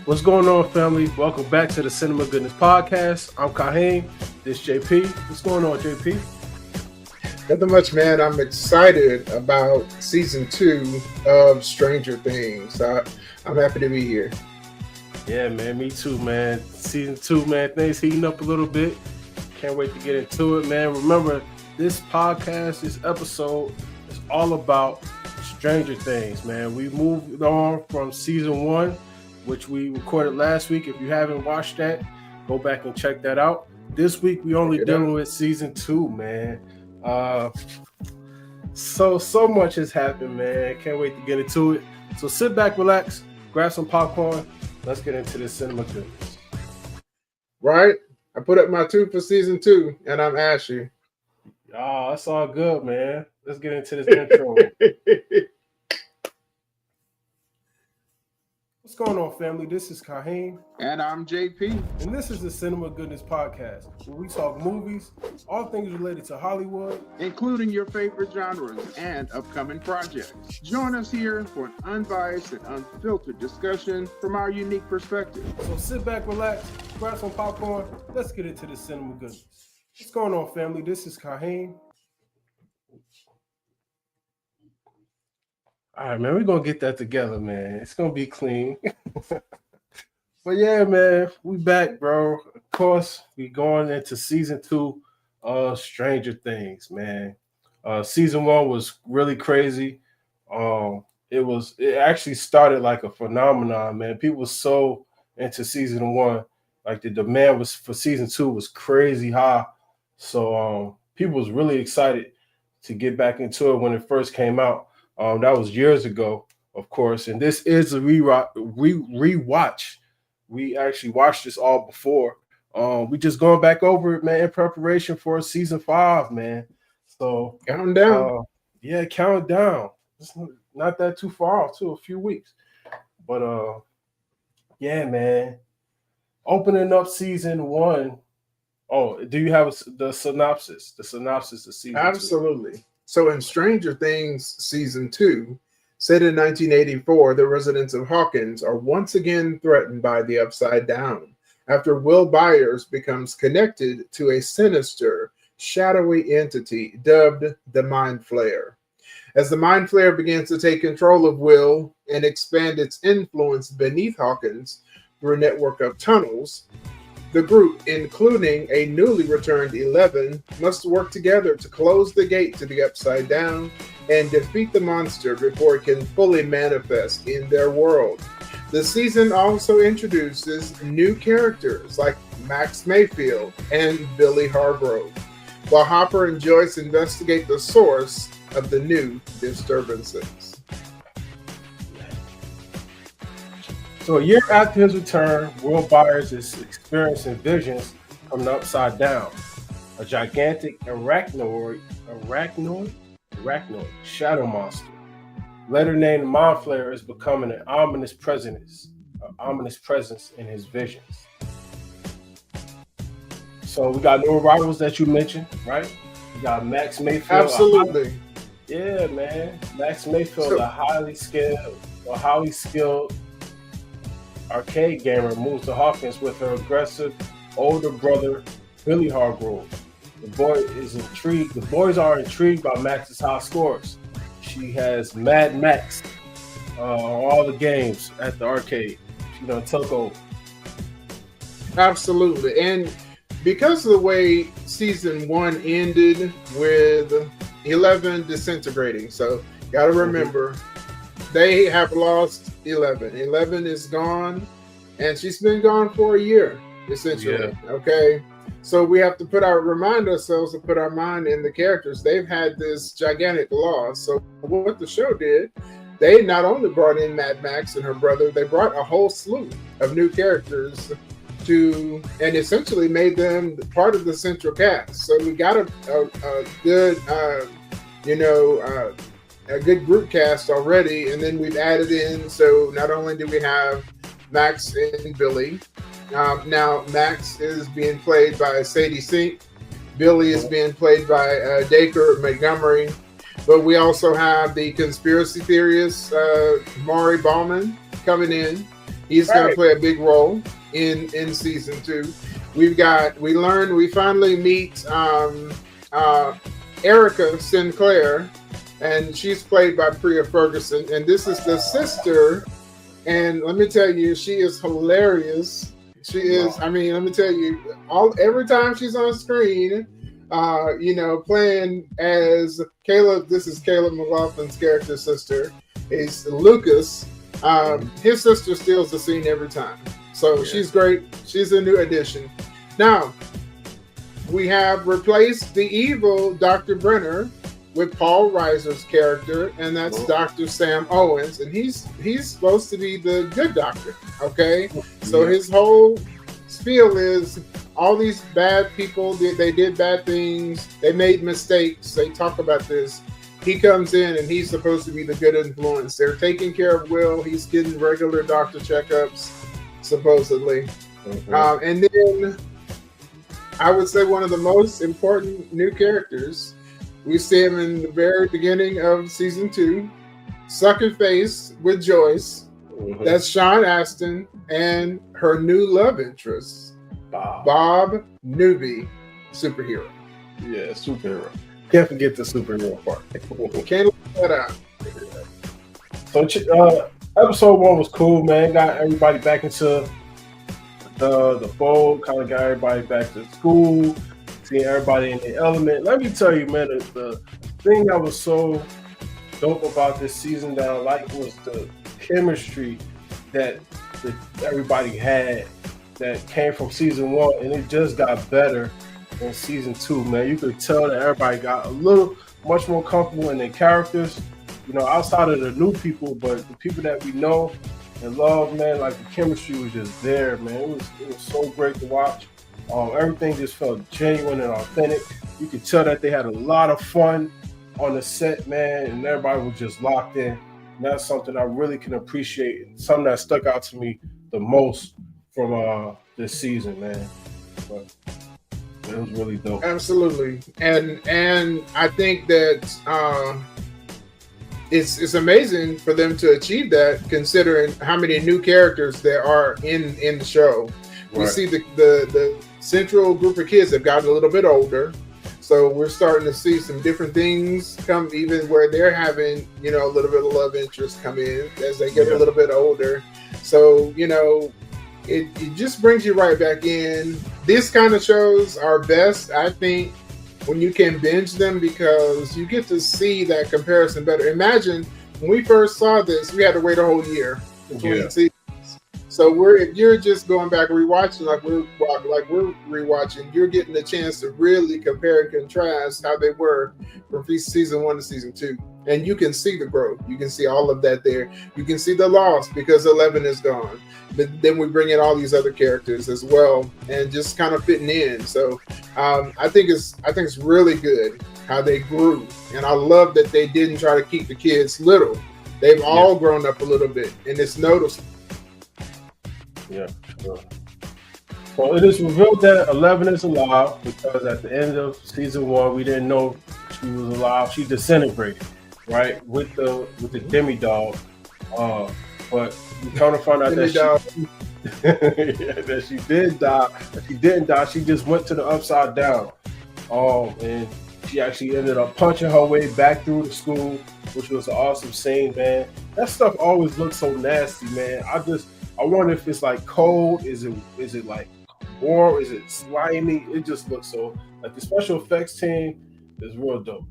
What's going on, family? Welcome back to the Cinema Goodness Podcast. I'm Kaheem. This JP. What's going on, JP? Nothing much, man. I'm excited about season 2 of Stranger Things. I'm happy to be here. Yeah, man. Me too, man. Season 2, man. Things heating up a little bit. Can't wait to get into it, man. Remember, this podcast, this episode is all about Stranger Things, man. We moved on from season 1, which we recorded last week. If you haven't watched that, go back and check that out. This week, we only dealing with season 2, man. So much has happened, man. Can't wait to get into it. So sit back, relax, grab some popcorn. Let's get into this cinema goodness. Right? I put up my 2 for season 2, and I'm ashy. Oh, that's all good, man. Let's get into this intro. What's going on, family? This is Kaheem. And I'm JP. And this is the Cinema Goodness Podcast, where we talk movies, all things related to Hollywood, including your favorite genres and upcoming projects. Join us here for an unbiased and unfiltered discussion from our unique perspective. So sit back, relax, grab some popcorn. Let's get into the Cinema Goodness. What's going on, family? This is Kaheem. All right, man, we're going to get that together, man. It's going to be clean. But yeah, man, we back, bro. Of course, we going into season 2 of Stranger Things, man. Season 1 was really crazy. It actually started like a phenomenon, man. People were so into season 1. Like the demand was for season 2 was crazy high. So people was really excited to get back into it when it first came out. That was years ago, of course, and this is a rewatch. We actually watched this all before. We just going back over it, man, in preparation for season 5, man. So count down. Count down. It's not that too far off, too, a few weeks. But yeah, man. Opening up season 1. Oh, do you have the synopsis? The synopsis of season 2? Absolutely. So in Stranger Things season 2, set in 1984, the residents of Hawkins are once again threatened by the Upside Down after Will Byers becomes connected to a sinister, shadowy entity dubbed the Mind Flayer. As the Mind Flayer begins to take control of Will and expand its influence beneath Hawkins through a network of tunnels, the group, including a newly returned 11, must work together to close the gate to the Upside Down and defeat the monster before it can fully manifest in their world. The season also introduces new characters like Max Mayfield and Billy Hargrove, while Hopper and Joyce investigate the source of the new disturbances. So a year after his return, Will Byers is experiencing visions from the Upside Down. A gigantic arachnoid shadow monster, later named Mind Flayer, is becoming an ominous presence in his visions. So we got new arrivals that you mentioned, right? We got Max Mayfield. Absolutely. Yeah, man. Max Mayfield, a highly skilled arcade gamer, moves to Hawkins with her aggressive older brother, Billy Hargrove. The boys are intrigued by Max's high scores. She has Mad Max on all the games at the arcade. She done took over. Absolutely. And because of the way season 1 ended with 11 disintegrating, so got to remember, they have lost 11. 11 is gone, and she's been gone for a year, essentially. Yeah. Okay? So we have to remind ourselves to put our mind in the characters. They've had this gigantic loss. So what the show did, they not only brought in Mad Max and her brother, they brought a whole slew of new characters and essentially made them part of the central cast. So we got a good, a good group cast already, and then we've added in. So not only do we have Max and Billy, now Max is being played by Sadie Sink. Billy is being played by Dacre Montgomery. But we also have the conspiracy theorist, Maury Bauman, coming in. He's going Right. to play a big role in season 2. We finally meet Erica Sinclair, and she's played by Priya Ferguson, and this is the sister. And let me tell you, she is hilarious. She is. I mean, let me tell you, every time she's on screen, playing as Caleb. This is Caleb McLaughlin's character sister. Is Lucas. His sister steals the scene every time. So she's great. She's a new addition. Now, we have replaced the evil Dr. Brenner with Paul Reiser's character, and that's Dr. Sam Owens, and he's supposed to be the good doctor, okay? So his whole spiel is all these bad people, they did bad things, they made mistakes, they talk about this. He comes in and he's supposed to be the good influence. They're taking care of Will, he's getting regular doctor checkups, supposedly. And then I would say one of the most important new characters, we see him in the very beginning of season 2, Sucker Face with Joyce. That's Sean Astin and her new love interest, Bob Newby, superhero. Yeah, superhero. Can't forget the superhero part. Can't let that out. So episode 1 was cool, man. Got everybody back into the fold, kind of got everybody back to school, seeing everybody in the element. Let me tell you, man, the thing that was so dope about this season that I liked was the chemistry that everybody had that came from season 1, and it just got better in season 2, man. You could tell that everybody got much more comfortable in their characters, outside of the new people, but the people that we know and love, man, like the chemistry was just there, man. It was so great to watch. Everything just felt genuine and authentic. You could tell that they had a lot of fun on the set, man, and everybody was just locked in. And that's something I really can appreciate, and something that stuck out to me the most from this season, man. But it was really dope. Absolutely, and I think that it's amazing for them to achieve that, considering how many new characters there are in the show. We see the central group of kids have gotten a little bit older, so we're starting to see some different things come, even where they're having a little bit of love interest come in as they get a little bit older. So it just brings you right back in. This kind of shows are best, I think, when you can binge them, because you get to see that comparison better. Imagine when we first saw this, we had to wait a whole year between seasons. So if you're just going back and rewatching, like we're rewatching, you're getting a chance to really compare and contrast how they were from season 1 to season 2. And you can see the growth. You can see all of that there. You can see the loss because 11 is gone. But then we bring in all these other characters as well, and just kind of fitting in. So I think it's really good how they grew, and I love that they didn't try to keep the kids little. They've all grown up a little bit, and it's noticeable. Yeah, sure. Well, it is revealed that 11 is alive, because at the end of season 1, we didn't know she was alive. She disintegrated, right, with the demidog. But we come to find out that she did die. If she didn't die, she just went to the upside down. And she actually ended up punching her way back through the school, which was an awesome scene, man. That stuff always looks so nasty, man. I wonder if it's like cold. Is it like warm? Is it slimy? It just looks so, like, the special effects team is real dope.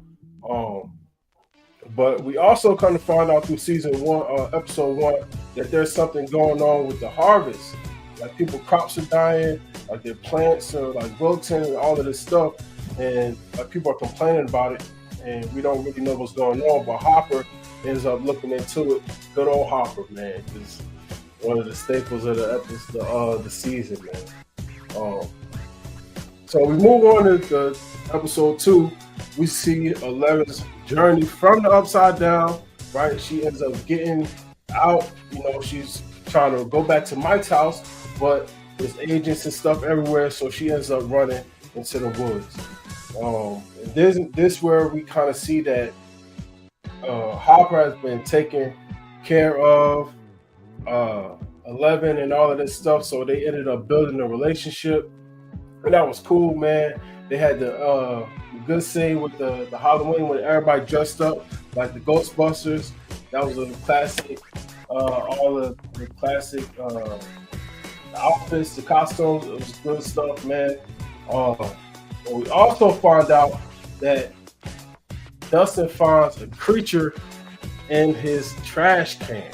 But we also kind of find out through season 1, episode 1, that there's something going on with the harvest. Like, crops are dying, like their plants are like wilting and all of this stuff, and like people are complaining about it, and we don't really know what's going on. But Hopper ends up looking into it. Good old Hopper, man, is one of the staples of the season, man. So we move on to episode 2. We see 11's journey from the upside down, right? She ends up getting out. She's trying to go back to Mike's house, but there's agents and stuff everywhere, so she ends up running into the woods. And this where we kind of see that Hopper has been taking care of 11 and all of this stuff. So they ended up building a relationship, and that was cool, man. They had the good scene with the Halloween when everybody dressed up like the Ghostbusters. That was a classic. All the classic outfits, the costumes, it was good stuff, man. We also found out that Dustin finds a creature in his trash can,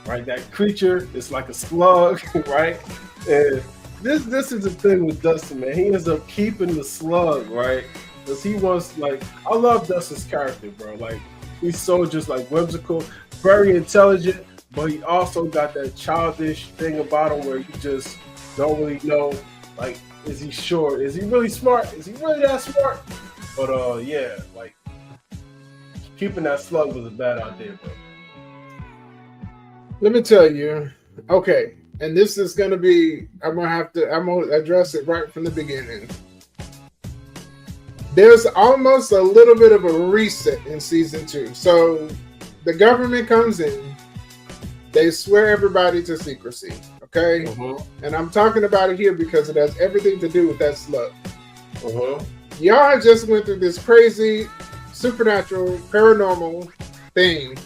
right? That creature is like a slug, right? And this is the thing with Dustin, man. He ends up keeping the slug, right? Because he wants, like, I love Dustin's character, bro. Like, he's so just like whimsical, very intelligent, but he also got that childish thing about him where you just don't really know, like, is he sure? Is he really smart? Is he really that smart? But yeah, like, keeping that slug was a bad idea, bro. Let me tell you, okay, and this is gonna be, I'm gonna address it right from the beginning. There's almost a little bit of a reset in season 2. So the government comes in, they swear everybody to secrecy, okay? And I'm talking about it here because it has everything to do with that slug. Y'all just went through this crazy, supernatural, paranormal thing.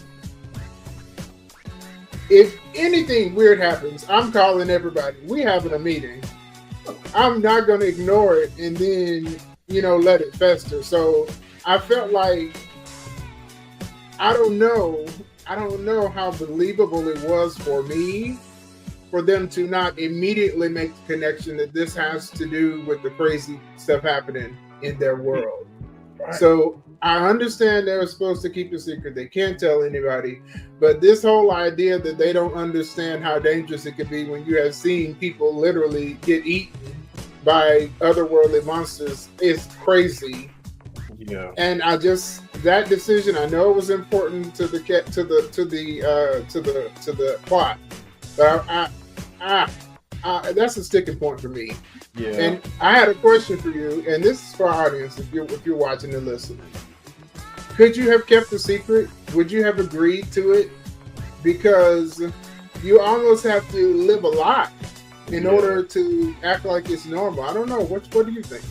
If anything weird happens, I'm calling everybody. We having a meeting. I'm not going to ignore it and then, let it fester. So I felt like, I don't know how believable it was for me for them to not immediately make the connection that this has to do with the crazy stuff happening in their world. Right. So I understand they're supposed to keep a secret. They can't tell anybody. But this whole idea that they don't understand how dangerous it could be when you have seen people literally get eaten by otherworldly monsters is crazy. Yeah. And that decision, I know it was important to the plot, but that's a sticking point for me. Yeah. And I had a question for you, and this is for our audience if you're watching and listening. Could you have kept the secret? Would you have agreed to it? Because you almost have to live a lot in order to act like it's normal. I don't know. What do you think?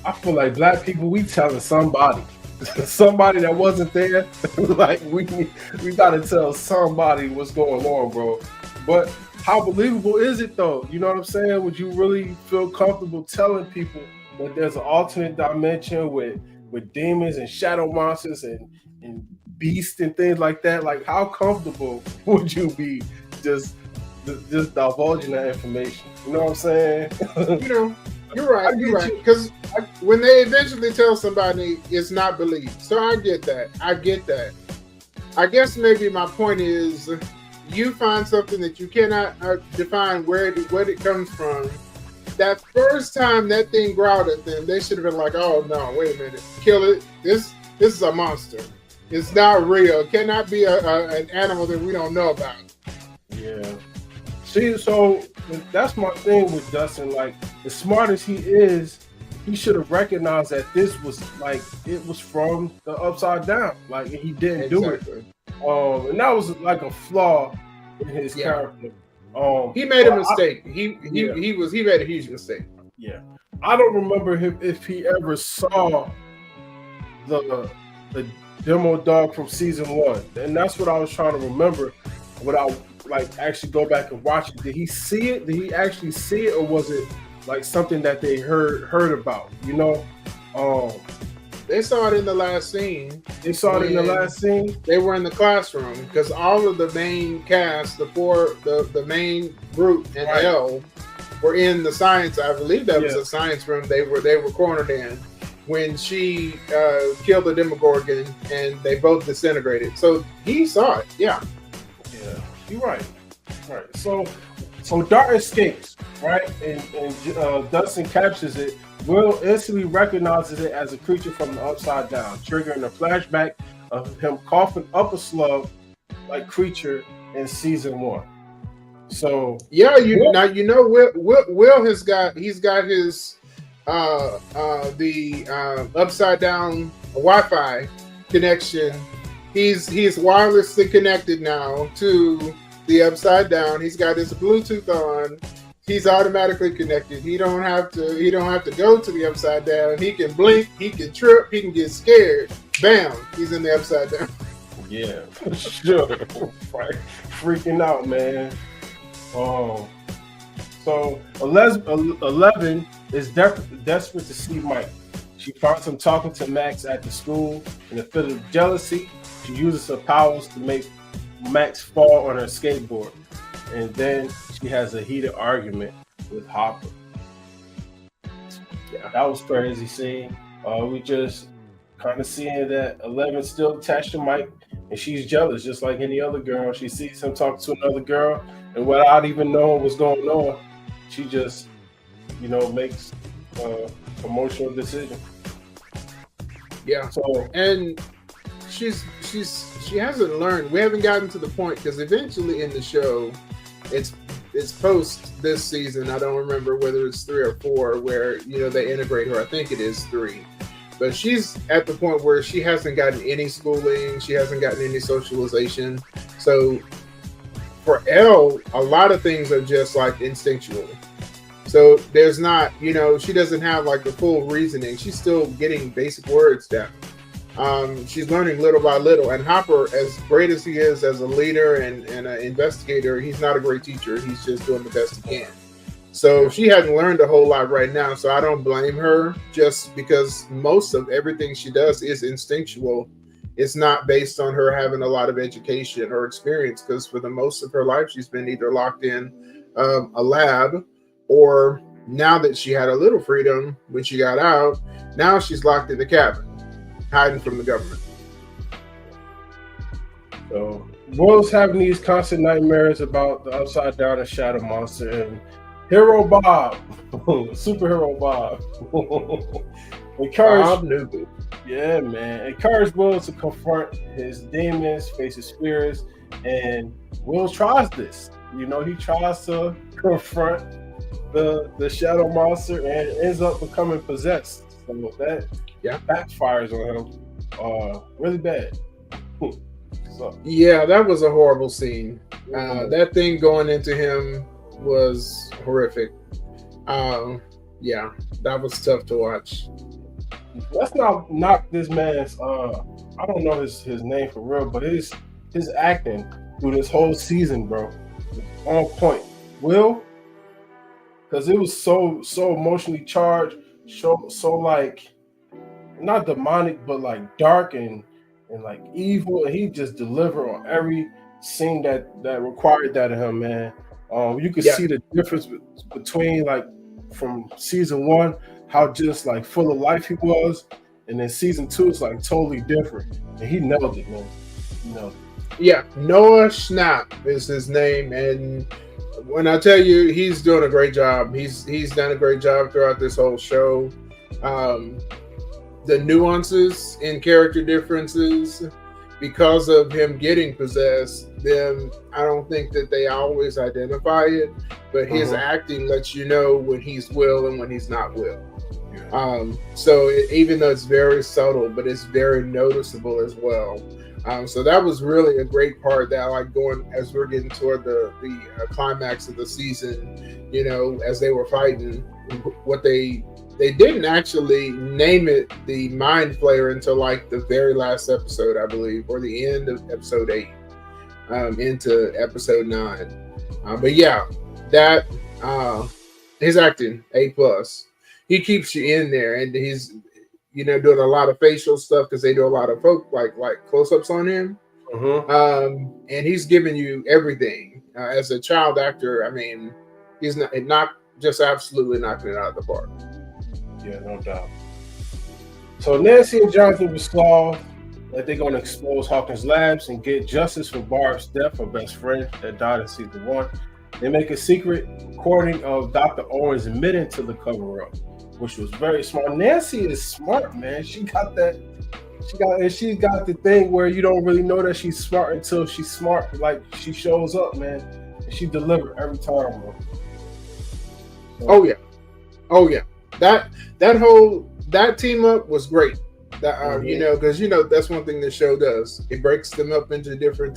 I feel like black people, we telling somebody that wasn't there. Like we gotta tell somebody what's going on, bro. But how believable is it though? You know what I'm saying? Would you really feel comfortable telling people that there's an alternate dimension with demons and shadow monsters and beasts and things like that? Like, how comfortable would you be just divulging that information? You know what I'm saying? You're right. Because when they eventually tell somebody, it's not believed. So I get that. I guess maybe my point is, you find something that you cannot define where it comes from. That first time that thing growled at them, they should have been like, "Oh no, wait a minute, kill it! This is a monster. It's not real. It cannot be an animal that we don't know about." Yeah. See, so that's my thing with Dustin. Like, as smart as he is, he should have recognized that this was like, it was from the Upside Down. Like, he didn't do it. And that was like a flaw in his character. He made a mistake. He made a huge mistake. Yeah. I don't remember him if he ever saw the demo dog from season 1. And that's what I was trying to remember without actually go back and watch it. Did he see it? Did he actually see it, or was it like something that they heard about? They saw it in the last scene. They were in the classroom because all of the main cast, the main group and L were in the science. I believe that was a science room. They were cornered in when she killed the Demogorgon, and they both disintegrated. So he saw it. Yeah. You're right. So Dart escapes, right? And Dustin captures it. Will instantly recognizes it as a creature from the Upside Down, triggering a flashback of him coughing up a slug-like creature in season 1. So Will has got his Upside Down Wi-Fi connection. He's wirelessly connected now to the Upside Down. He's got his Bluetooth on. He's automatically connected. He don't have to go to the Upside Down. He can blink. He can trip. He can get scared. Bam! He's in the Upside Down. Yeah, for sure. Right. Freaking out, man. So 11 is desperate to see Mike. She finds him talking to Max at the school. In a fit of jealousy, she uses her powers to make Max fall on her skateboard. And then she has a heated argument with Hopper. Yeah, that was crazy scene. We just kind of seeing that 11 still attached to Mike, and she's jealous just like any other girl. She sees him talking to another girl, and without even knowing what's going on, she just, makes emotional decision. Yeah. So, and she hasn't learned. We haven't gotten to the point, because eventually in the show, it's post this season. I don't remember whether it's 3 or 4 where they integrate her. I think it is 3. But she's at the point where she hasn't gotten any schooling. She hasn't gotten any socialization. So for Elle, a lot of things are just like instinctual. So there's not, she doesn't have like the full reasoning. She's still getting basic words down. She's learning little by little. And Hopper, as great as he is as a leader and an investigator, he's not a great teacher. He's just doing the best he can. So she hasn't learned a whole lot right now. So I don't blame her, just because most of everything she does is instinctual. It's not based on her having a lot of education or experience, because for the most of her life, she's been either locked in a lab, or now that she had a little freedom when she got out, now she's locked in the cabin, hiding from the government. So Will's having these constant nightmares about the Upside Down and Shadow Monster, and Hero Bob, superhero Bob, Bob Newby. Yeah, man. Encourage Will to confront his demons, face his fears, and Will tries this. He tries to confront the Shadow Monster and ends up becoming possessed. So that backfires on him really bad. Yeah, that was a horrible scene. That thing going into him was horrific. That was tough to watch. Let's not knock this man's I don't know his name for real, but his acting through this whole season, bro, on point. Will, because it was so emotionally charged, so like not demonic, but like dark and like evil, and he just delivered on every scene that required that of him, man. You could see the difference between like from season 1, how just like full of life he was, and then season 2 is like totally different, and he nailed it, man. He nailed it. Yeah, Noah Schnapp is his name, and when I tell you, he's doing a great job. He's done a great job throughout this whole show. The nuances in character differences, because of him getting possessed, then I don't think that they always identify it, but his acting lets you know when he's Will and when he's not Will. Even though it's very subtle, but it's very noticeable as well. So that was really a great part that I like going as we're getting toward the climax of the season, as they were fighting. What they didn't actually name it the Mind Flayer until like the very last episode, I believe, or the end of episode 8 into episode 9. But yeah, that his acting A+. He keeps you in there, and he's doing a lot of facial stuff because they do a lot of like close-ups on him. And he's giving you everything. As a child actor, I mean, he's not just absolutely knocking it out of the park. Yeah, no doubt. So Nancy and Jonathan resolve that they're going to expose Hawkins Labs and get justice for Barb's death, her best friend that died in season 1. They make a secret recording of Dr. Owens admitting to the cover-up, which was very smart. Nancy is smart, man. She got the thing where you don't really know that she's smart until she's smart. Like, she shows up, man, and she delivered every time, bro. So, Oh yeah. That team up was great. That because that's one thing the show does. It breaks them up into different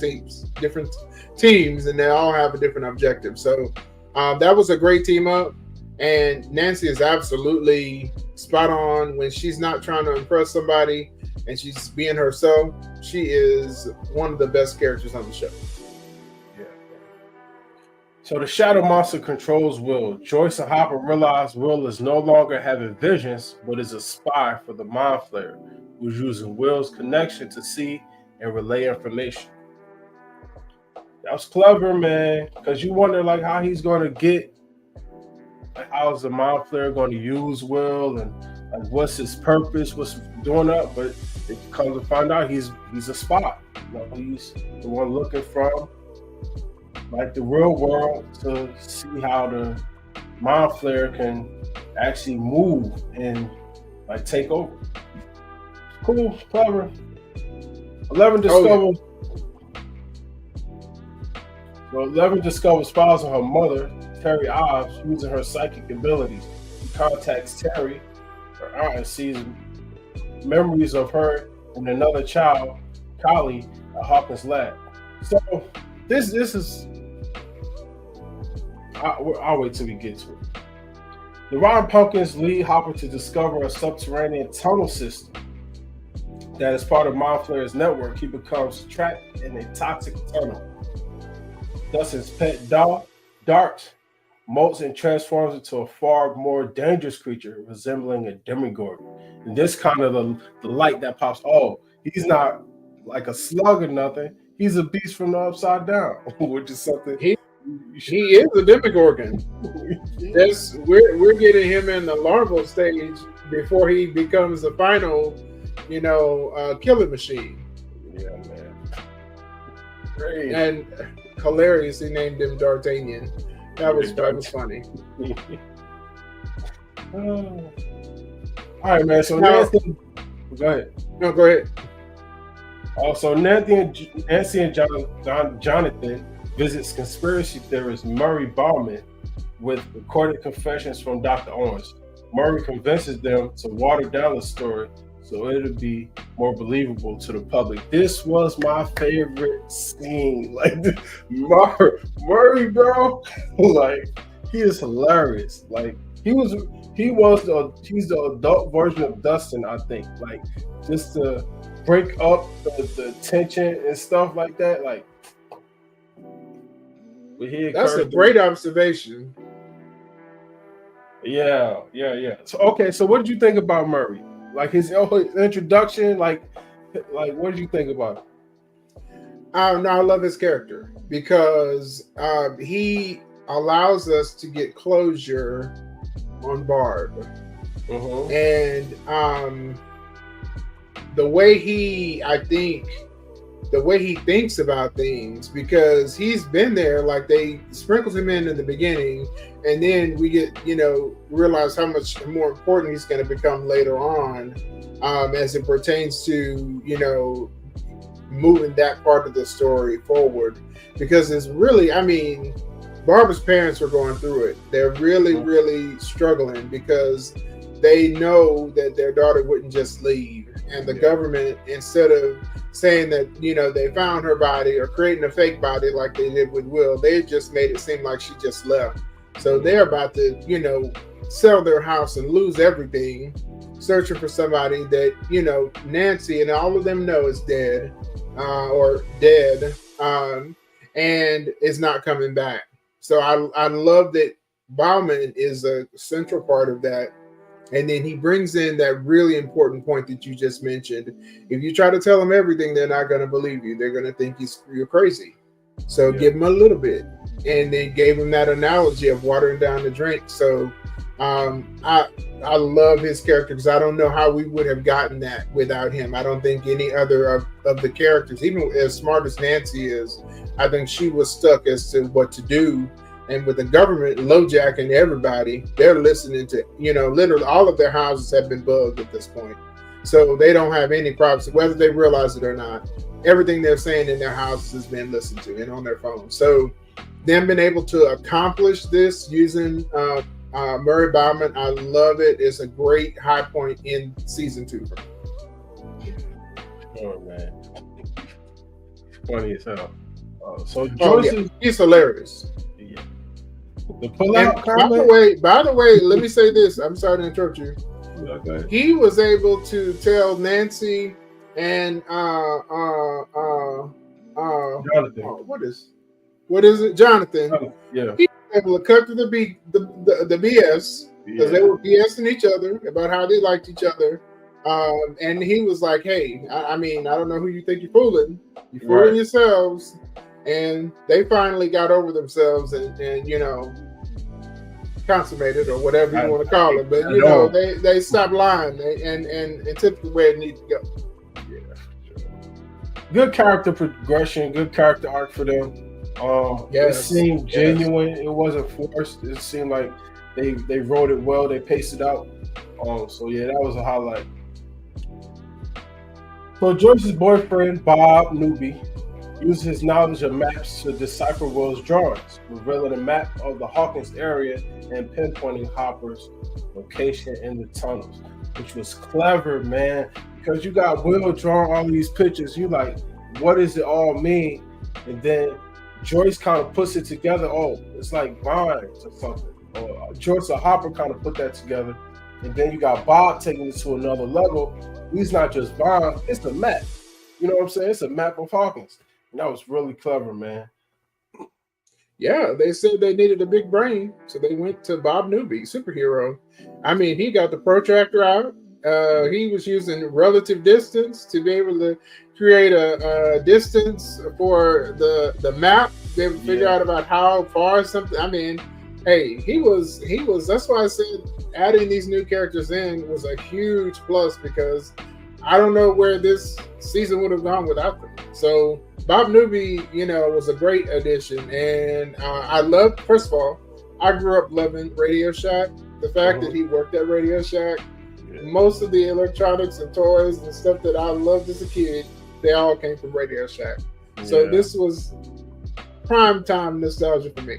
teams, and they all have a different objective. So that was a great team up. And Nancy is absolutely spot on when she's not trying to impress somebody and she's being herself. She is one of the best characters on the show. Yeah. So the shadow monster controls Will. Joyce and Hopper realize Will is no longer having visions, but is a spy for the Mind Flayer, who's using Will's connection to see and relay information. That was clever, man, because you wonder like how he's going to get. Like, how is the Mind Flayer going to use Will, and like what's his purpose? What's doing up? But it comes to find out he's a spy. He's the one looking from like the real world to see how the Mind Flayer can actually move and like take over. Cool, clever. 11 discovers. Well, 11 discovers files on her mother, Terry Ives, using her psychic abilities. He contacts Terry, her aunt, and sees memories of her and another child, Kylie, at Hawkins Lab. So this is. I'll wait till we get to it. The Rotten Pumpkins lead Hopper to discover a subterranean tunnel system that is part of Mind Flayer's network. He becomes trapped in a toxic tunnel. Thus, his pet dog, Dart, molts and transforms into a far more dangerous creature resembling a Demogorgon. And this kind of the light that pops. Oh, he's not like a slug or nothing. He's a beast from the upside down, which is something. He is a Demogorgon. Yes, we're getting him in the larval stage before he becomes the final, killing machine. Yeah, man. Great. And hilarious, he named him D'Artagnan. That was funny. All right, man. So Nancy, go ahead. No, go ahead. Also, Nancy and Jonathan visits conspiracy theorist Murray Bauman with recorded confessions from Dr. Owens. Murray convinces them to water down the story so it'll be more believable to the public. This was my favorite scene. Like Murray, bro, like he is hilarious. Like he's the adult version of Dustin, I think. Like just to break up the tension and stuff like that. Like that's a great observation. Yeah. So what did you think about Murray? Like his introduction, like what did you think about it? I love his character because he allows us to get closure on Barb, and the way he thinks about things, because he's been there, like they sprinkled him in the beginning, and then we get, realize how much more important he's going to become later on, as it pertains to, moving that part of the story forward. Because it's really, Barbara's parents were going through it. They're really, really struggling because they know that their daughter wouldn't just leave. And the government, instead of saying that, they found her body or creating a fake body like they did with Will, they just made it seem like she just left. So they're about to, sell their house and lose everything, searching for somebody that, Nancy and all of them know is dead, and is not coming back. So I love that Bauman is a central part of that. And then he brings in that really important point that you just mentioned. If you try to tell them everything, they're not going to believe you. They're going to think you're crazy. So give him a little bit. And then gave him that analogy of watering down the drink. So I love his character because I don't know how we would have gotten that without him. I don't think any other of the characters, even as smart as Nancy is, I think she was stuck as to what to do. And with the government lowjacking everybody, they're listening to, literally all of their houses have been bugged at this point. So they don't have any privacy, whether they realize it or not. Everything they're saying in their houses has been listened to and on their phones. So them being able to accomplish this using Murray Bauman, I love it. It's a great high point in season 2 for me. Oh, man. Funny as hell. So Oh, Joyce yeah. is He's hilarious. yeah. The pull And out by the way, let me say this. I'm sorry to interrupt you. Okay. He was able to tell Nancy and Jonathan. what is it, Jonathan? Yeah. He was able to cut through the BS because they were BSing each other about how they liked each other. And he was like, "Hey, I mean, I don't know who you think you're fooling. You're fooling yourselves." And they finally got over themselves and you know, consummated or whatever you want to call it. But you know, they stopped lying and took the way it needs to go. Yeah. Good character progression, good character arc for them. It seemed genuine. It wasn't forced. It seemed like they wrote it well. They paced it out. So yeah, that was a highlight. So Joyce's boyfriend, Bob Newby, used his knowledge of maps to decipher Will's drawings, revealing a map of the Hawkins area and pinpointing Hopper's location in the tunnels, which was clever, man, because you got Will drawing all these pictures. You like, what does it all mean? And then Joyce kind of puts it together. Oh, it's like vines or something. Or Joyce or Hopper kind of put that together. And then you got Bob taking it to another level. He's not just vines, it's a map. You know what I'm saying? It's a map of Hawkins. And that was really clever, man. Yeah, they said they needed a big brain, so they went to Bob Newby, superhero. I mean, he got the protractor out. He was using relative distance to be able to create a distance for the map. They would figure out about how far something. I mean, hey, he was. That's why I said adding these new characters in was a huge plus because I don't know where this season would have gone without them. So Bob Newby, you know, was a great addition, and I loved. First of all, I grew up loving Radio Shack. The fact that he worked at Radio Shack, most of the electronics and toys and stuff that I loved as a kid, they all came from Radio Shack. So this was prime time nostalgia for me.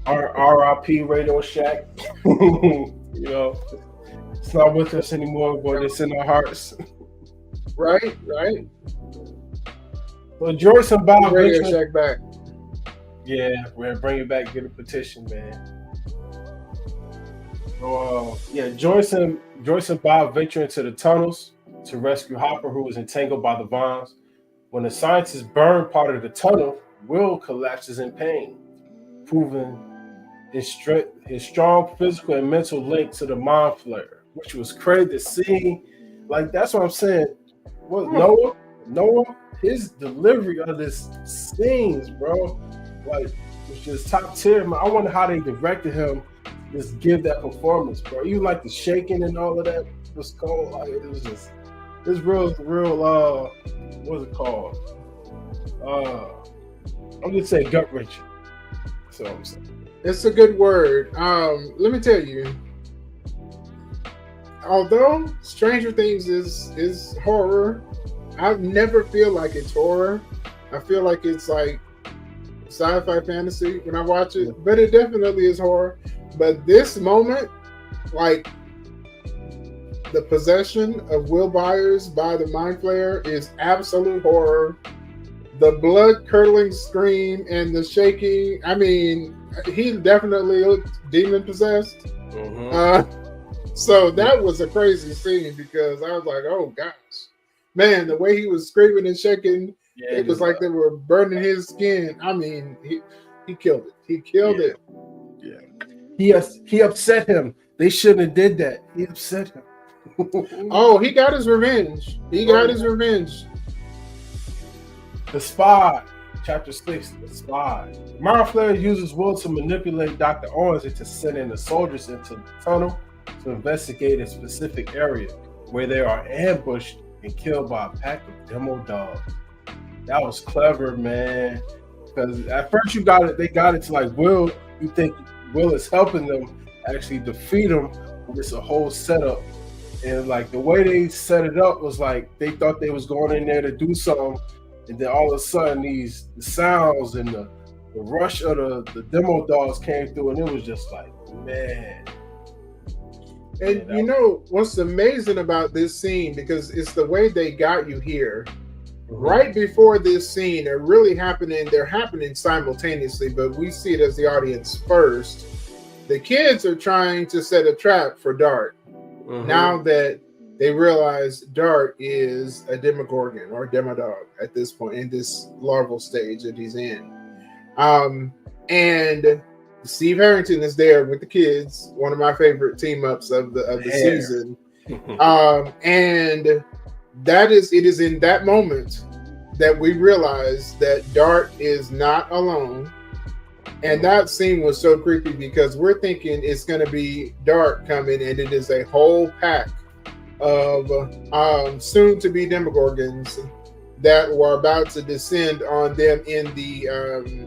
R.I.P. Radio Shack. You know, it's not with us anymore, but it's in our hearts. Right. So Joyce and Bob Radio Shack back. Yeah, we're gonna bring it back. Get a petition, man. So Joyce and Bob venture into the tunnels to rescue Hopper, who was entangled by the vines. When the scientists burn part of the tunnel, Will collapses in pain, proving his strong physical and mental link to the Mind Flayer, which was crazy to see. Like, that's what I'm saying. What Noah, his delivery of this scenes, bro, like, was just top tier, man. I wonder how they directed him to just give that performance, bro. Even like the shaking and all of that was cool. Like, it was just, it's real, what's it called? I'm gonna say gut wrenching. That's what I'm saying. It's a good word. Let me tell you, although Stranger Things is horror, I never feel like it's horror. I feel like it's like sci-fi fantasy when I watch it, but it definitely is horror. But this moment, like the possession of Will Byers by the Mind Flayer, is absolute horror. The blood-curdling scream and the shaking, I mean, he definitely looked demon-possessed. So that was a crazy scene because I was like, oh, gosh. Man, the way he was screaming and shaking, it was like they were burning his skin. I mean, he killed it. He killed it. Yeah. He upset him. They shouldn't have did that. He upset him. Oh, he got his revenge. His revenge. The Spy, Chapter 6, The Spy. Mind Flayer uses Will to manipulate Dr. Owens into sending the soldiers into the tunnel to investigate a specific area where they are ambushed and killed by a pack of demo dogs. That was clever, man. Because at first they got it to like Will, you think Will is helping them actually defeat him, but it's a whole setup. And like the way they set it up was like they thought they was going in there to do something, and then all of a sudden the sounds and the rush of the demo dogs came through, and it was just like, man. And Yeah, you know what's amazing about this scene, because it's the way they got you here. Right before this scene, they're happening simultaneously, but we see it as the audience first. The kids are trying to set a trap for Dart. Now that they realize Dart is a Demogorgon or Demodog at this point in this larval stage that he's in. And Steve Harrington is there with the kids, one of my favorite team ups of the season. And it is in that moment that we realize that Dart is not alone. And that scene was so creepy because we're thinking it's going to be Dart coming, and it is a whole pack of soon to be Demogorgons that were about to descend on them in the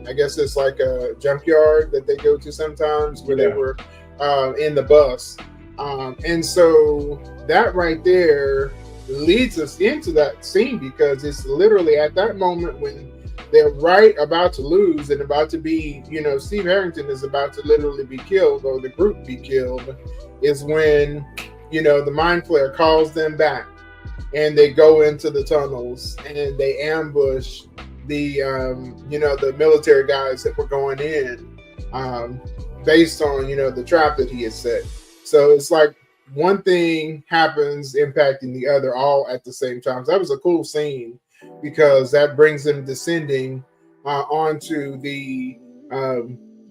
I guess it's like a junkyard that they go to sometimes, where they were in the bus. And so that right there leads us into that scene, because it's literally at that moment when they're right about to lose and about to be, Steve Harrington is about to literally be killed, or the group be killed, is when, the Mind Flayer calls them back, and they go into the tunnels and they ambush the, the military guys that were going in, based on, the trap that he had set. So it's like one thing happens impacting the other all at the same time. So that was a cool scene, because that brings them descending onto the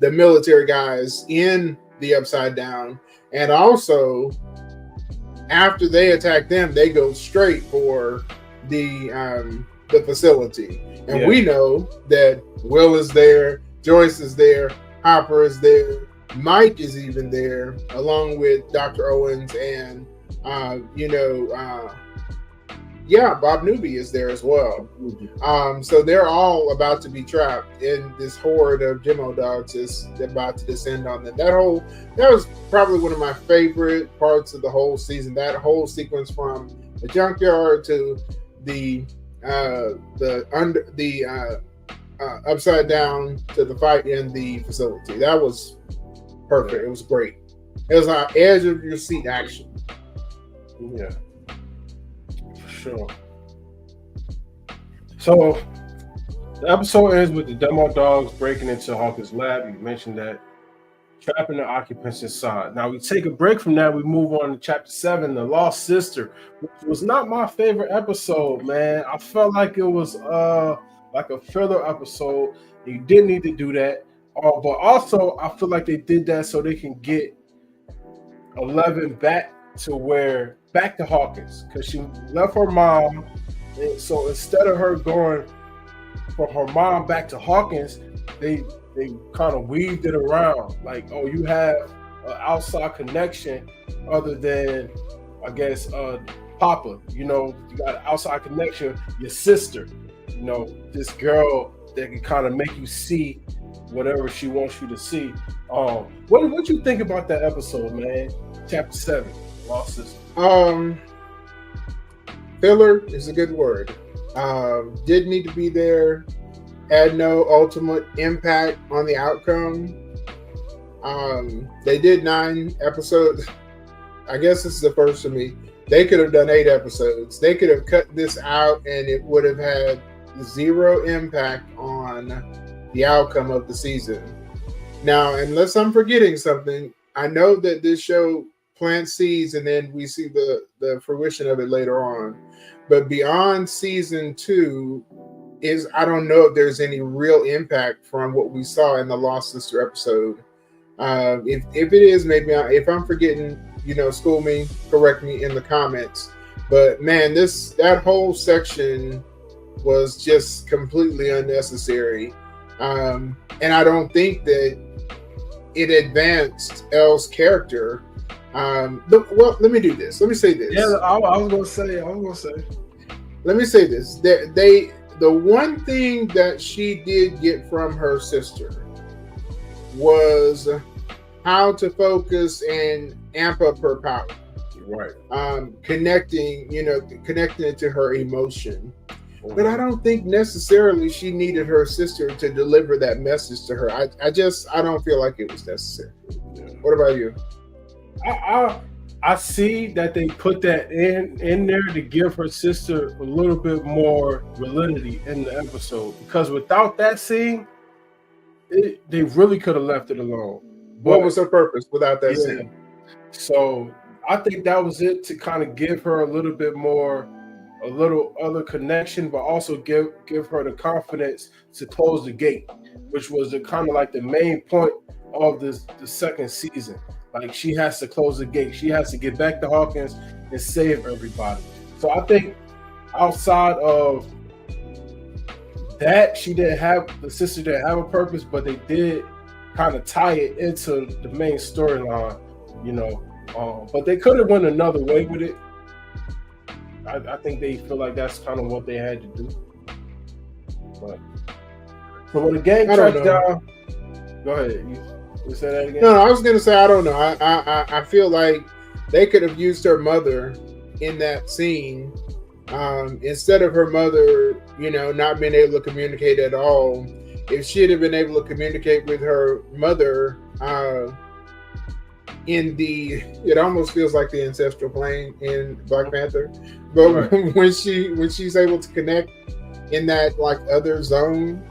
military guys in the Upside Down, and also after they attack them, they go straight for the facility. And we know that Will is there, Joyce is there, Hopper is there, Mike is even there, along with Dr. Owens, and Bob Newby is there as well. So they're all about to be trapped in this horde of Demodogs that's about to descend on them. That was probably one of my favorite parts of the whole season. That whole sequence from the junkyard to the Upside Down to the fight in the facility. That was perfect. It was great. It was like edge of your seat action. Yeah. Sure. So the episode ends with the Demodogs breaking into Hawkins Lab. You mentioned that, trapping the occupants inside. Now we take a break from that. We move on to chapter 7, The Lost Sister, which was not my favorite episode, man. I felt like it was like a filler episode. You didn't need to do that. But also I feel like they did that so they can get 11 back to Hawkins, because she left her mom. And so instead of her going from her mom back to Hawkins, they kind of weaved it around. Like, oh, you have an outside connection other than, I guess, Papa. You got an outside connection, your sister. This girl that can kind of make you see whatever she wants you to see. What you think about that episode, man? Chapter 7, Lost Sister. Filler is a good word. Didn't need to be there. Had no ultimate impact on the outcome. They did 9 episodes. I guess this is the first for me. They could have done 8 episodes. They could have cut this out and it would have had 0 impact on the outcome of the season. Now, unless I'm forgetting something, I know that this show plants seeds and then we see the fruition of it later on. But beyond season 2, I don't know if there's any real impact from what we saw in the Lost Sister episode. If it is, maybe if I'm forgetting, school me, correct me in the comments. But man, that whole section was just completely unnecessary. And I don't think that it advanced Elle's character. Well, let me do this. Let me say this. Yeah, I was gonna say. Let me say this. The one thing that she did get from her sister was how to focus and amp up her power. Right. Connecting it to her emotion. But I don't think necessarily she needed her sister to deliver that message to her. I don't feel like it was necessary. Yeah. What about you? I I see that they put that in there to give her sister a little bit more validity in the episode, because without that scene, they really could have left it alone. What was her purpose without that Yeah. scene? So I think that was it, to kind of give her a little bit more, a little other connection, but also give her the confidence to close the gate, which was the kind of like the main point of the second season. Like, she has to close the gate. She has to get back to Hawkins and save everybody. So I think outside of that, the sister didn't have a purpose, but they did kind of tie it into the main storyline, you know. But they could have went another way with it. I think they feel like that's kind of what they had to do. But so when the gang tracks down, go ahead. You say that again? No, I was gonna say I don't know. I feel like they could have used her mother in that scene instead of her mother, you know, not being able to communicate at all. If she had been able to communicate with her mother it almost feels like the ancestral plane in Black Panther, but right. when she's able to connect in that like other zone,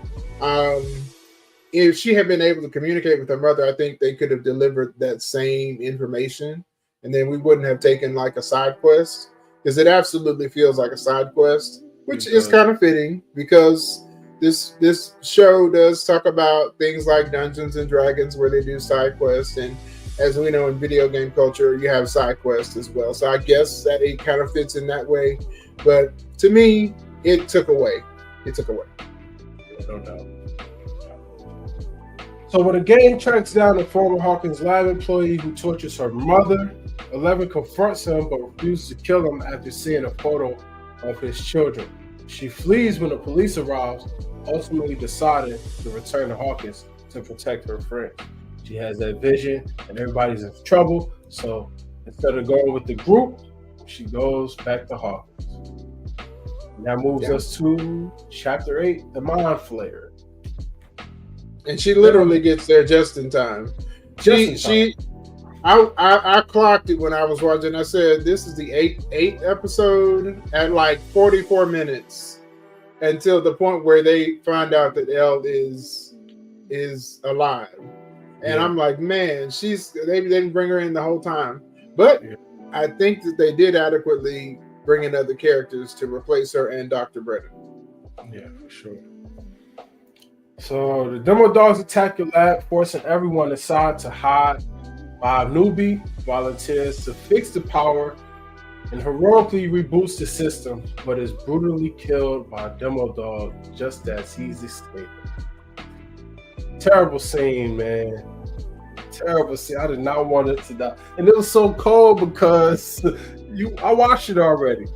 if she had been able to communicate with her mother, I think they could have delivered that same information, and then we wouldn't have taken like a side quest, because it absolutely feels like a side quest, which is kind of fitting because this show does talk about things like Dungeons and Dragons where they do side quests, and as we know in video game culture, you have side quests as well. So I guess that it kind of fits in that way. But to me, it took away. No doubt. So when the gang tracks down the former Hawkins Lab employee who tortures her mother, 11 confronts him but refuses to kill him after seeing a photo of his children. She flees when the police arrives, ultimately deciding to return to Hawkins to protect her friend. She has that vision and everybody's in trouble, so instead of going with the group, she goes back to Hawkins. And that moves us to Chapter 8, The Mind Flayer. And she literally gets there just in time. I clocked it when I was watching. I said, this is the eighth episode at like 44 minutes until the point where they find out that Elle is alive. And I'm like, man, they didn't bring her in the whole time. But I think that they did adequately bring in other characters to replace her and Dr. Brennan. Yeah, for sure. So the Demodogs attack your lab, forcing everyone inside to hide. Newby volunteers to fix the power and heroically reboots the system, but is brutally killed by a Demodog just as he's escaping. Terrible scene, man. Terrible scene. I did not want it to die. And it was so cold because I watched it already.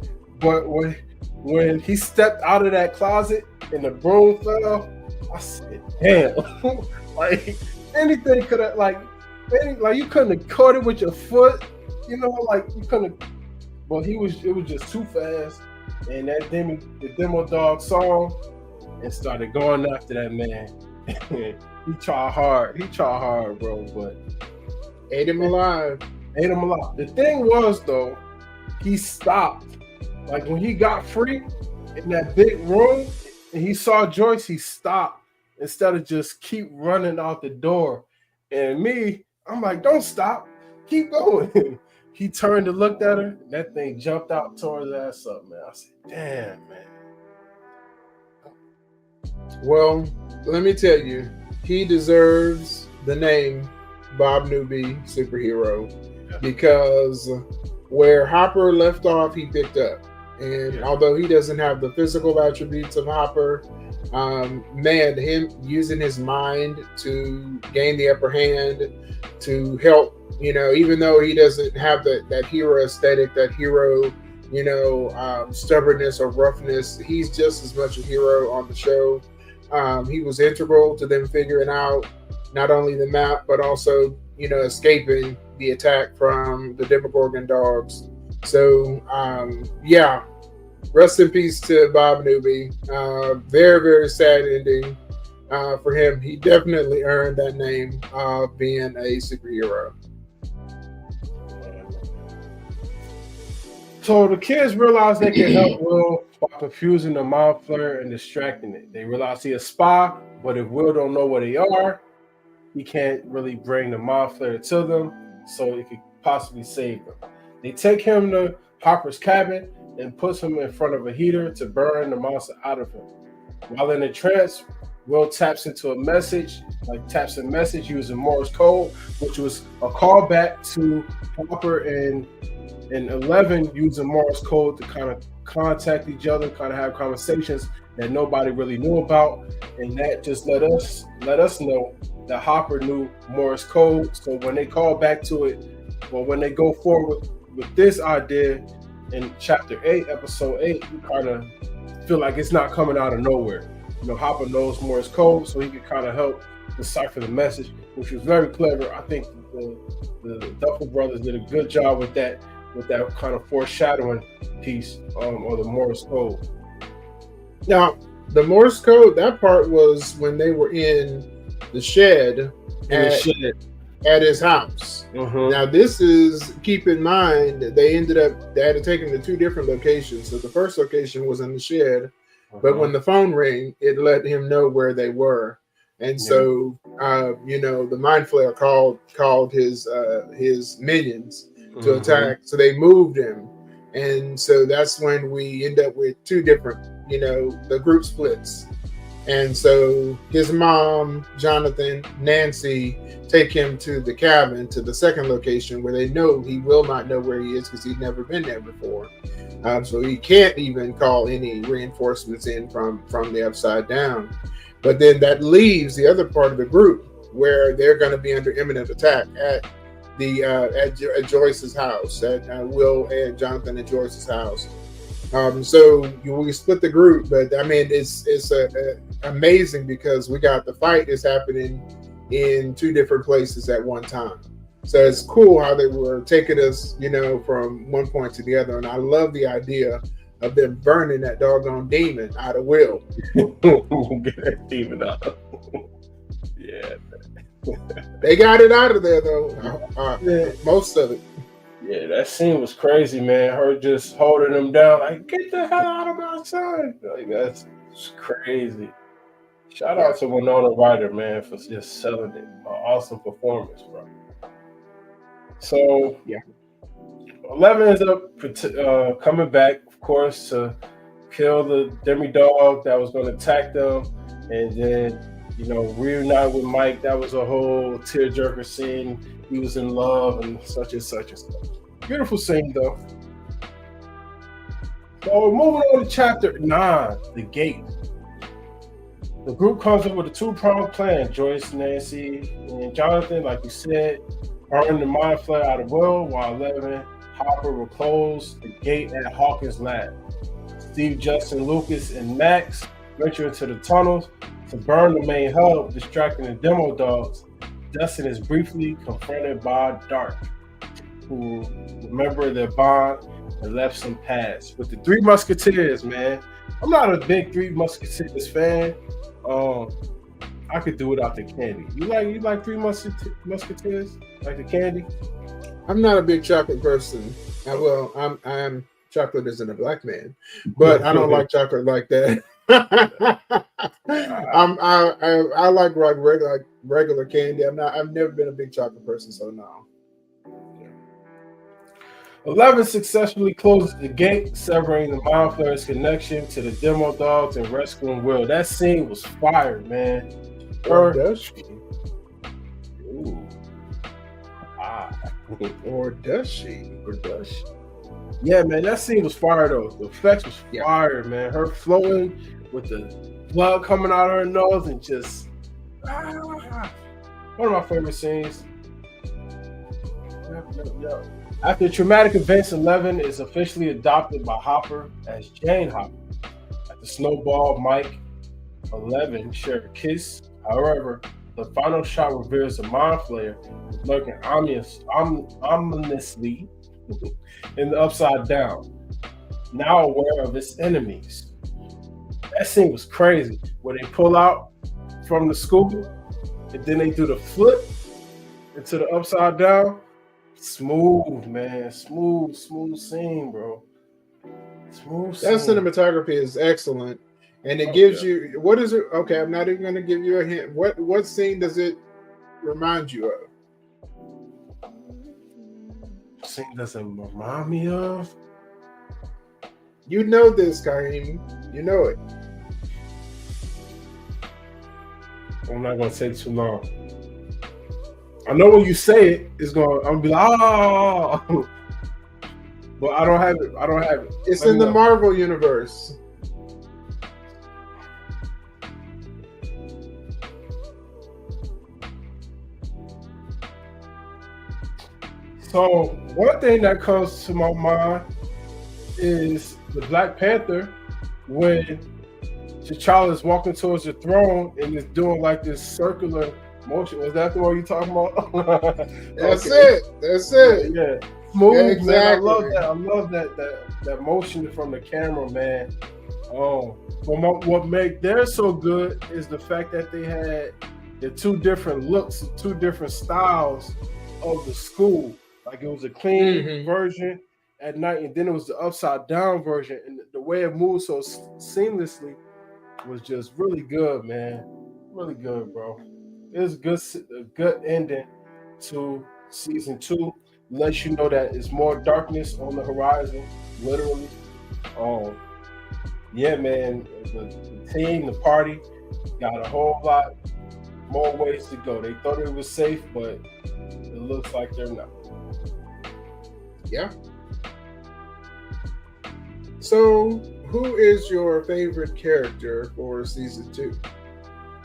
But when he stepped out of that closet and the broom fell, I said, damn. Like, anything could have, like you couldn't have caught it with your foot, you know, like you couldn't have, but it was just too fast. And that the Demodog saw him and started going after that man. He tried hard, bro, but ate him alive. The thing was, though, he stopped. Like when he got free in that big room and he saw Joyce, he stopped instead of just keep running out the door. And me, I'm like, don't stop, keep going. He turned and looked at her. And that thing jumped out, tore his ass up, man. I said, damn, man. Well, let me tell you, he deserves the name Bob Newby superhero, because where Hopper left off, he picked up. And although he doesn't have the physical attributes of Hopper, man, him using his mind to gain the upper hand, to help, you know, even though he doesn't have that hero aesthetic, that hero, you know, stubbornness or roughness, he's just as much a hero on the show. He was integral to them figuring out not only the map, but also, you know, escaping the attack from the Demogorgon dogs. So, yeah, rest in peace to Bob Newby. Very, very sad ending for him. He definitely earned that name of being a superhero. So the kids realize they can help Will by confusing the mind flayer and distracting it. They realize he's a spy, but if Will don't know where they are, he can't really bring the mind flayer to them, so it could possibly save them. They take him to Hopper's cabin and puts him in front of a heater to burn the monster out of him. While in the trance, Will taps into a message using Morse code, which was a callback to Hopper and 11 using Morse code to kind of contact each other, kind of have conversations that nobody really knew about, and that just let us know that Hopper knew Morse code. So when they call back to it, or when they go forward with this idea in Chapter 8, Episode 8, we kind of feel like it's not coming out of nowhere. Hopper knows Morse code, so he can kind of help decipher the message, which was very clever. I think the Duffel brothers did a good job with that kind of foreshadowing piece, or the Morse code. Now, the Morse code, that part was when they were in the shed at his house. Mm-hmm. Now, this is, keep in mind, they had to take him to two different locations. So the first location was in the shed, but when the phone rang, it let him know where they were. And so, the Mind Flayer called his minions to attack. So they moved him. And so that's when we end up with two different, the group splits. And so his mom, Jonathan, Nancy, take him to the cabin, to the second location where they know he will not know where he is because he's never been there before. So he can't even call any reinforcements in from the Upside Down. But then that leaves the other part of the group where they're going to be under imminent attack at Joyce's house, at Will and Jonathan and Joyce's house. So we split the group, but I mean it's amazing because we got the fight is happening in two different places at one time. So it's cool how they were taking us, from one point to the other, and I love the idea of them burning that doggone demon out of Will. Get that demon out. Yeah. They got it out of there though. Most of it. Yeah, that scene was crazy, man. Her just holding him down, like, get the hell out of my son. Like, that's crazy. Shout out to Winona Ryder, man, for just selling it. An awesome performance, bro. So, 11 ends up coming back, of course, to kill the demi-dog that was going to attack them. And then, reunite with Mike. That was a whole tearjerker scene. He was in love and such and such and such. Beautiful scene, though. So, moving on to Chapter 9, The Gate. The group comes up with a two-pronged plan. Joyce, Nancy, and Jonathan, like you said, burn the Mind Flayer out of Will, while 11, Hopper will close the gate at Hawkins Lab. Steve, Justin, Lucas, and Max venture into the tunnels to burn the main hub, distracting the demo dogs. Dustin is briefly confronted by Dark, who remember their bond and left some past. With the Three Musketeers, man. I'm not a big Three Musketeers fan. I could do without the candy. You like Three Musketeers? Like the candy? I'm not a big chocolate person. I'm chocolate isn't a black man, but I don't like chocolate like that. I like regular candy. I've never been a big chocolate person, so no. 11 successfully closes the gate, severing the Mind Flayer's connection to the demo dogs and rescuing Will. That scene was fire, man. Or does she? Ooh. Or does she? Yeah, man, that scene was fire though. The effects was fire, man. Her flowing with the blood coming out of her nose and just one of my favorite scenes. Yep. After traumatic events, 11 is officially adopted by Hopper as Jane Hopper. At the Snowball, Mike, 11 share a kiss. However, the final shot reveals the Mind Flayer is lurking ominously in the Upside Down, now aware of its enemies. That scene was crazy, where they pull out from the school and then they do the flip into the Upside Down. Smooth, man. Smooth scene, bro. Smooth That scene. cinematography is excellent, and it Oh, gives yeah. you what is it? Okay, I'm not even going to give you a hint. What scene does it remind you of? Scene doesn't remind me of. You know this, Kareem. You know it. I'm not gonna say too long. I know when you say it, it's going. I'm gonna be like, oh, but I don't have it. I don't have it. It's Let in me the know. Marvel universe. So one thing that comes to my mind is the Black Panther when T'Challa is walking towards the throne and is doing like this circular motion. Was that the one you talking about? That's Okay. it. That's it. Yeah. Smooth, man. I love Exactly. that. I love that motion from the camera, man. Oh, what made theirs so good is the fact that they had the two different looks, two different styles of the school. Like it was a clean Mhm. version at night, and then it was the upside down version, and the way it moved so seamlessly was just really good, man. Really good, bro. It was a good ending to season 2. Lets you know that it's more darkness on the horizon, literally. Yeah, man. The team, the party, got a whole lot more ways to go. They thought it was safe, but it looks like they're not. Yeah. So, who is your favorite character for season 2?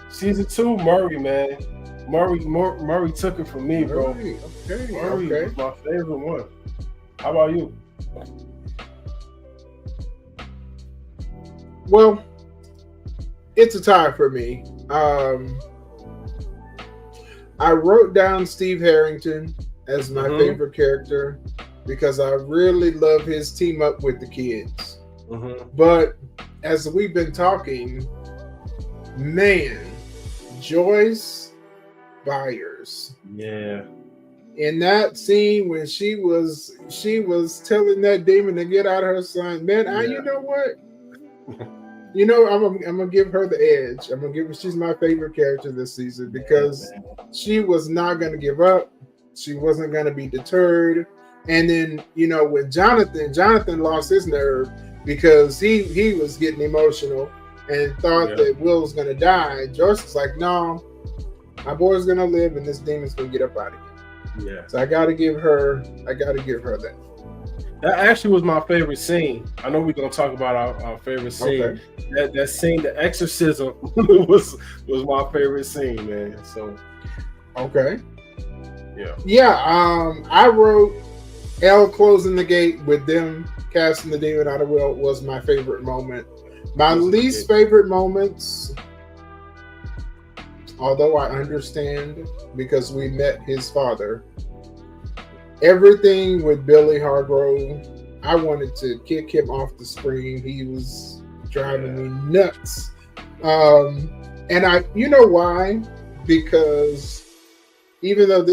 Season 2, Murray, man. Murray took it from me, bro. Murray. Okay. Murray Okay. was my favorite one. How about you? Well, it's a tie for me. I wrote down Steve Harrington as my Mhm. favorite character because I really love his team up with the kids. Mm-hmm. But as we've been talking, man, Joyce Byers Yeah. in that scene when she was telling that demon to get out of her son, man, you know what? You know, I'm gonna give her the edge. I'm gonna give her. She's my favorite character this season because she was not gonna give up. She wasn't gonna be deterred. And then when Jonathan lost his nerve because he was getting emotional and thought that Will was gonna die. Joyce was like, "No, my boy's gonna live, and this demon's gonna get up out of here." Yeah. So I gotta give her that. That actually was my favorite scene. I know we're gonna talk about our favorite scene. Okay. That scene, the exorcism, was my favorite scene, man. So Okay. yeah. I wrote L closing the gate with them casting the demon out of Will was my favorite moment. My least favorite moments, although I understand because we met his father, everything with Billy Hargrove, I wanted to kick him off the screen. He was driving me nuts. And you know why? Because even though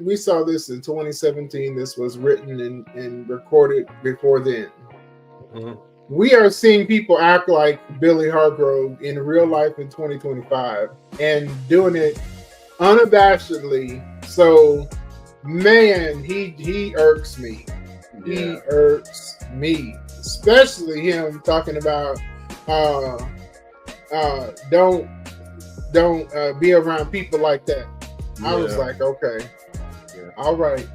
we saw this in 2017, this was written and recorded before then. Mm-hmm. We are seeing people act like Billy Hargrove in real life in 2025 and doing it unabashedly. So, man, he irks me. Yeah. He irks me, especially him talking about don't be around people like that. I was like, okay, all right.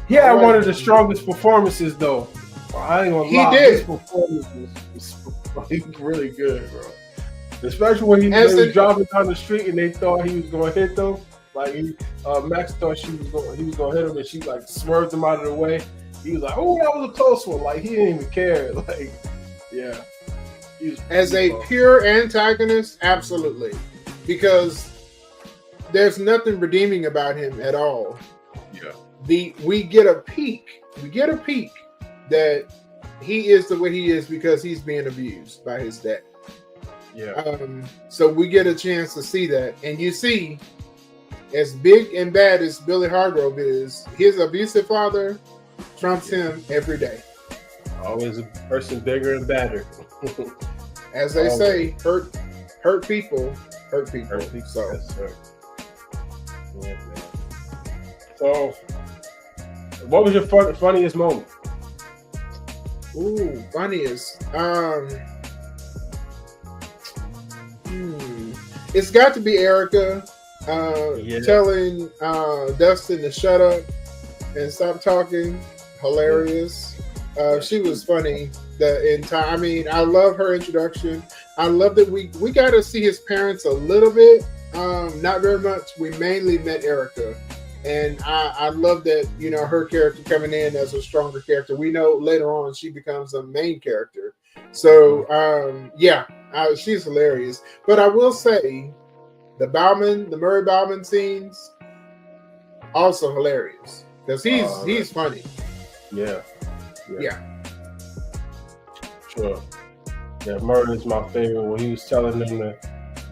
He had one of the strongest performances, though. I ain't gonna lie. He did. His performance was really good, bro. Especially when they was driving down the street and they thought he was going to hit them. Like Max thought he was going to hit him, and she like swerved him out of the way. He was like, "Oh, that was a close one." Like he didn't even care. Like, yeah. As a pure antagonist, absolutely, because there's nothing redeeming about him at all. Yeah. We get a peek that he is the way he is because he's being abused by his dad. Yeah. So we get a chance to see that, and you see, as big and bad as Billy Hargrove is, his abusive father trumps him every day. Always a person bigger and badder. As they Always. say, hurt people hurt people. Hurt people. So Yes, sir. Yeah, man. So, what was your funniest moment? ooh, funniest. It's got to be Erica telling Dustin to shut up and stop talking. Hilarious. She was funny the entire. I mean, I love her introduction. I love that we got to see his parents a little bit. Not very much. We mainly met Erica, and I love that, you know, her character coming in as a stronger character. We know later on she becomes a main character. So she's hilarious. But I will say, the Murray Bauman scenes, also hilarious because he's funny. Yeah. Yeah. Sure. Yeah, Murray is my favorite. When he was telling them to,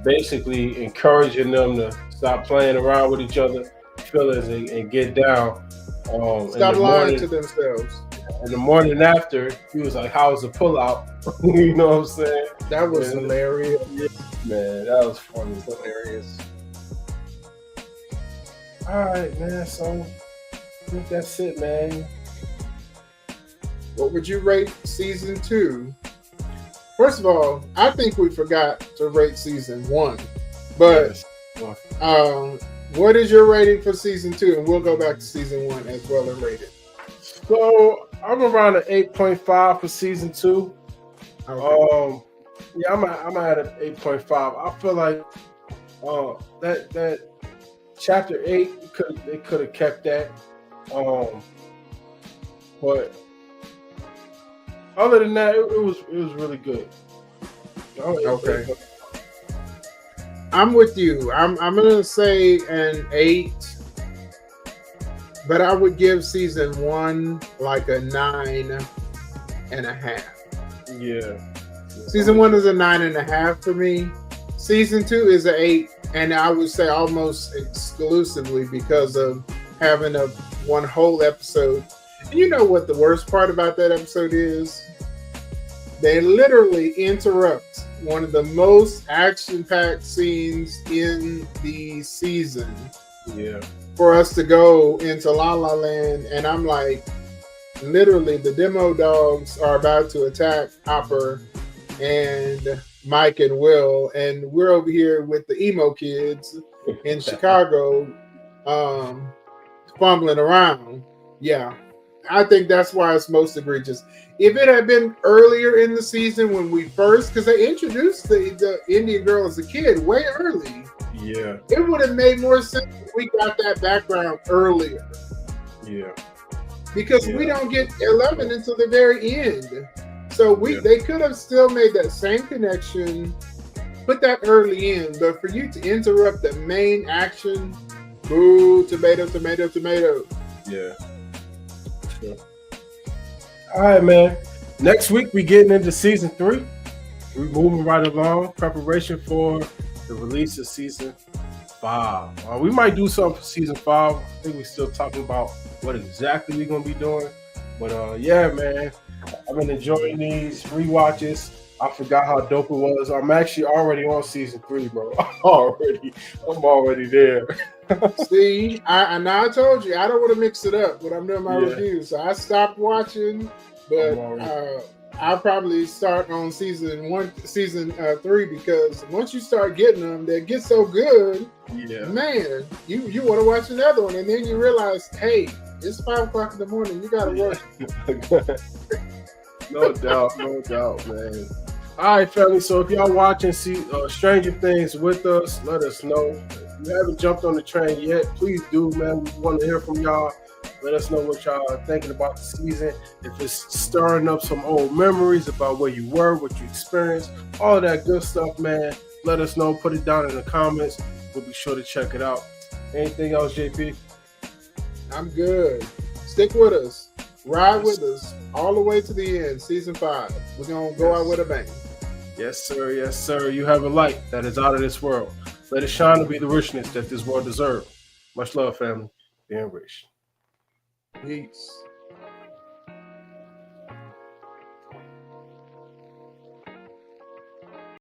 basically encouraging them to stop playing around with each other, feelings, and get down. Stop lying to themselves. In the morning after, he was like, "How was the pullout?" You know what I'm saying? That was hilarious. Yeah, man, that was funny. Hilarious. All right, man. So I think that's it, man. What would you rate season 2? First of all, I think we forgot to rate season 1. But what is your rating for season 2? And we'll go back to season 1 as well and rate it. So I'm around an 8.5 for season 2. Okay. I'm at an 8.5. I feel like that chapter 8 they could have kept that. But other than that, it was really good. Okay. I'm with you. I'm gonna say an 8, but I would give season 1 like a 9.5. Yeah. Season 1 is a 9.5 for me. Season 2 is an 8, and I would say almost exclusively because of having one whole episode. And you know what the worst part about that episode is? They literally interrupt one of the most action-packed scenes in the season. Yeah. For us to go into La La Land, and I'm like, literally, the demo dogs are about to attack Hopper and Mike and Will, and we're over here with the emo kids in Chicago, fumbling around. Yeah, I think that's why it's most egregious. If it had been earlier in the season when we first, because they introduced the Indian girl as a kid way early. Yeah. It would have made more sense if we got that background earlier. Yeah. Because we don't get 11 until the very end. So they could have still made that same connection, put that early in, but for you to interrupt the main action, boo, tomato. Yeah. Sure. All right, man. Next week we getting into season 3. We're moving right along, preparation for the release of season 5. We might do something for season 5. I think we're still talking about what exactly we're gonna be doing. But yeah, man, I've been enjoying these rewatches. I forgot how dope it was. I'm actually already on season 3, bro. I'm already there. See, I told you I don't want to mix it up when I'm doing my reviews. So I stopped watching, but I'll probably start on season 3 because once you start getting them, they get so good. Yeah, man, you want to watch another one, and then you realize, hey, it's 5 o'clock in the morning. You gotta work. No doubt, man. All right, family. So if y'all watching Stranger Things with us, let us know. If you haven't jumped on the train yet, please do, man. We want to hear from y'all. Let us know what y'all are thinking about the season. If it's stirring up some old memories about where you were, what you experienced, all that good stuff, man. Let us know. Put it down in the comments. We'll be sure to check it out. Anything else, JP? I'm good. Stick with us. Ride with us all the way to the end. Season 5. We're going to go out with a bang. Yes, sir. Yes, sir. You have a light that is out of this world. Let it shine to be the richness that this world deserves. Much love, family. Being rich. Peace.